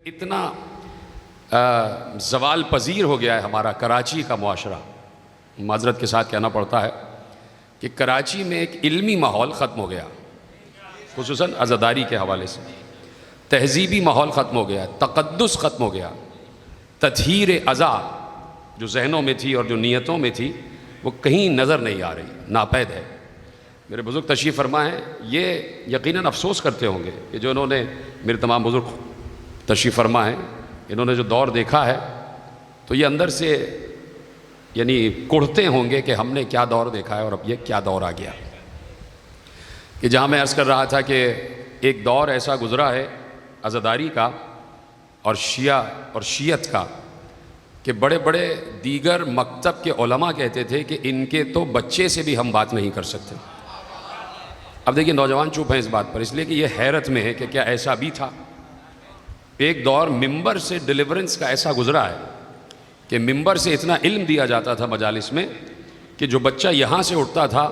اتنا زوال پذیر ہو گیا ہے ہمارا کراچی کا معاشرہ، معذرت کے ساتھ کہنا پڑتا ہے کہ کراچی میں ایک علمی ماحول ختم ہو گیا، خصوصاً عزاداری کے حوالے سے تہذیبی ماحول ختم ہو گیا، تقدس ختم ہو گیا، تطہیر عزا جو ذہنوں میں تھی اور جو نیتوں میں تھی وہ کہیں نظر نہیں آ رہی، ناپید ہے۔ میرے بزرگ تشریف فرما ہیں، یہ یقیناً افسوس کرتے ہوں گے کہ جو انہوں نے، میرے تمام بزرگ تشریف فرما ہیں، انہوں نے جو دور دیکھا ہے تو یہ اندر سے یعنی کڑھتے ہوں گے کہ ہم نے کیا دور دیکھا ہے اور اب یہ کیا دور آ گیا، کہ جہاں میں عرض کر رہا تھا کہ ایک دور ایسا گزرا ہے عزاداری کا اور شیعہ اور شیعت کا کہ بڑے بڑے دیگر مکتب کے علماء کہتے تھے کہ ان کے تو بچے سے بھی ہم بات نہیں کر سکتے۔ اب دیکھیے نوجوان چپ ہیں اس بات پر، اس لیے کہ یہ حیرت میں ہے کہ کیا ایسا بھی تھا۔ ایک دور ممبر سے ڈیلیورنس کا ایسا گزرا ہے کہ ممبر سے اتنا علم دیا جاتا تھا مجالس میں کہ جو بچہ یہاں سے اٹھتا تھا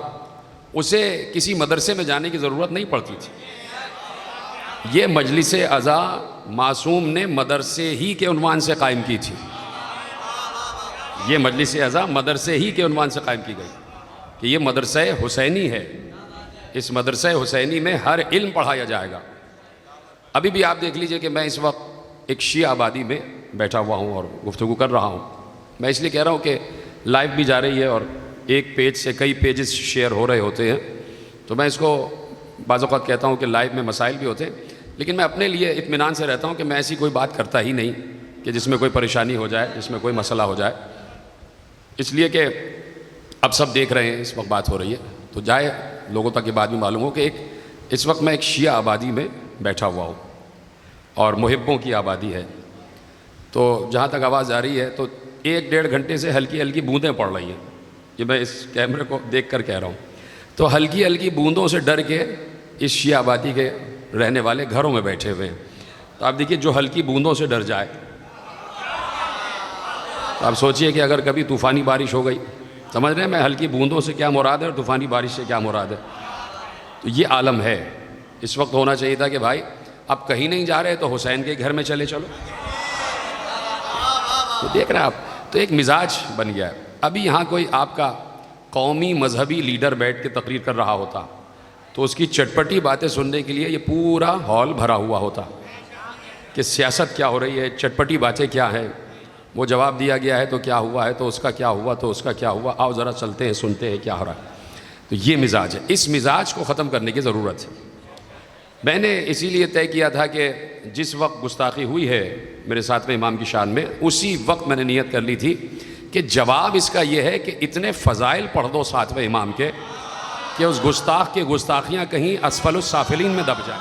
اسے کسی مدرسے میں جانے کی ضرورت نہیں پڑتی تھی۔ یہ مجلس عزا معصوم نے مدرسے ہی کے عنوان سے قائم کی تھی، یہ مجلس عزا مدرسے ہی کے عنوان سے قائم کی گئی کہ یہ مدرسہ حسینی ہے، اس مدرسہ حسینی میں ہر علم پڑھایا جائے گا۔ ابھی بھی آپ دیکھ لیجئے کہ میں اس وقت ایک شیعہ آبادی میں بیٹھا ہوا ہوں اور گفتگو کر رہا ہوں۔ میں اس لیے کہہ رہا ہوں کہ لائیو بھی جا رہی ہے اور ایک پیج سے کئی پیجز شیئر ہو رہے ہوتے ہیں، تو میں اس کو بعض اوقات کہتا ہوں کہ لائیو میں مسائل بھی ہوتے ہیں، لیکن میں اپنے لیے اطمینان سے رہتا ہوں کہ میں ایسی کوئی بات کرتا ہی نہیں کہ جس میں کوئی پریشانی ہو جائے، جس میں کوئی مسئلہ ہو جائے، اس لیے کہ اب سب دیکھ رہے ہیں اس وقت بات ہو رہی ہے تو جائے لوگوں تک یہ بات بھی معلوم ہو کہ اس وقت میں ایک شیعہ آبادی میں بیٹھا ہوا ہوں اور محبوں کی آبادی ہے، تو جہاں تک آواز آ رہی ہے تو 1-1.5 گھنٹے سے ہلکی ہلکی بوندیں پڑ رہی ہیں، یہ میں اس کیمرے کو دیکھ کر کہہ رہا ہوں، تو ہلکی ہلکی بوندوں سے ڈر کے اس شیعہ آبادی کے رہنے والے گھروں میں بیٹھے ہوئے ہیں۔ تو آپ دیکھیے جو ہلکی بوندوں سے ڈر جائے، تو آپ سوچئے کہ اگر کبھی طوفانی بارش ہو گئی، سمجھ رہے ہیں میں ہلکی بوندوں سے کیا مراد ہے اور طوفانی بارش سے کیا مراد ہے، تو یہ عالم ہے۔ اس وقت ہونا چاہیے تھا کہ بھائی اب کہیں نہیں جا رہے تو حسین کے گھر میں چلے چلو، تو دیکھ رہے ہیں آپ، تو ایک مزاج بن گیا ہے۔ ابھی یہاں کوئی آپ کا قومی مذہبی لیڈر بیٹھ کے تقریر کر رہا ہوتا تو اس کی چٹپٹی باتیں سننے کے لیے یہ پورا ہال بھرا ہوا ہوتا کہ سیاست کیا ہو رہی ہے، چٹپٹی باتیں کیا ہیں، وہ جواب دیا گیا ہے تو کیا ہوا ہے، تو اس کا کیا ہوا، تو اس کا کیا ہوا، آؤ ذرا چلتے ہیں سنتے ہیں کیا ہو رہا ہے۔ تو یہ مزاج ہے، اس مزاج کو ختم کرنے کی ضرورت ہے۔ میں نے اسی لیے طے کیا تھا کہ جس وقت گستاخی ہوئی ہے میرے ساتویں امام کی شان میں، اسی وقت میں نے نیت کر لی تھی کہ جواب اس کا یہ ہے کہ اتنے فضائل پڑھ دو ساتویں امام کے کہ اس گستاخ کی گستاخیاں کہیں اسفل السافلین میں دب جائیں۔